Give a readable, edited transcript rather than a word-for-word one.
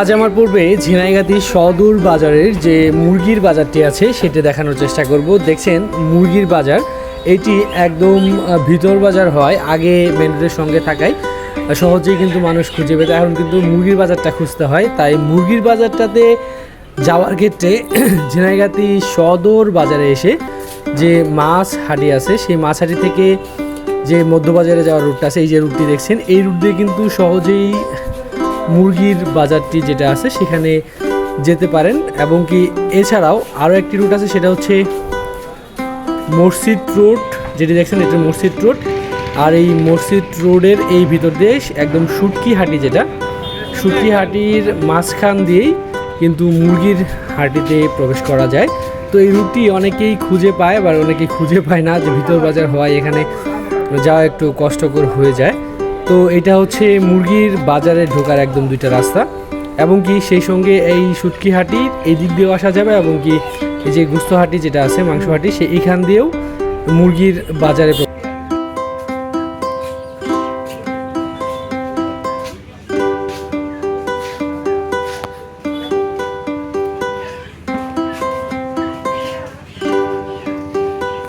আজ আমার পূর্বে ঝিনাইগাতি সদর বাজারের যে মুরগির বাজারটি আছে সেটা দেখানোর চেষ্টা করব। দেখছেন মুরগির বাজার, এটি একদম ভিতর বাজার হয়, আগে মেন রোডের সঙ্গে থাকায় সহজেই কিন্তু মানুষ খুঁজে পেতে, এখন কিন্তু মুরগির বাজারটা খুঁজতে হয়। তাই মুরগির বাজারটাতে যাওয়ার ক্ষেত্রে ঝিনাইগাতি সদর বাজারে এসে যে মাছ হাটি আছে সেই মাছ হাটি থেকে যে মধ্যবাজারে যাওয়ার রুটটা আছে, এই যে রুটটি দেখছেন, এই রুট দিয়ে কিন্তু সহজেই মুরগির বাজারটি যেটা আছে সেখানে যেতে পারেন। এবং কি এছাড়াও আরও একটি রুট আছে, সেটা হচ্ছে মসজিদ রোড, যেটি দেখছেন এটা মসজিদ রোড। আর এই মসজিদ রোডের এই ভিতর দিয়ে একদম শুটকি হাটি, যেটা শুটকি হাটির মাঝখান দিয়েই কিন্তু মুরগির হাটিতে প্রবেশ করা যায়। তো এই রুটটি অনেকেই খুঁজে পায়, আবার অনেকেই খুঁজে পায় না, যে ভিতর বাজার হওয়ায় এখানে যাওয়া একটু কষ্টকর হয়ে যায়। তো এটা হচ্ছে মুরগির বাজারে ঢোকার একদম দুইটা রাস্তা, এবং কি সেই সঙ্গে এই শুটকি হাটির এই দিক দিয়েও আসা যাবে, এবং কি এই যে গুস্ত হাটি যেটা আছে মাংস হাটি, এইখান দিয়েও মুরগির বাজারে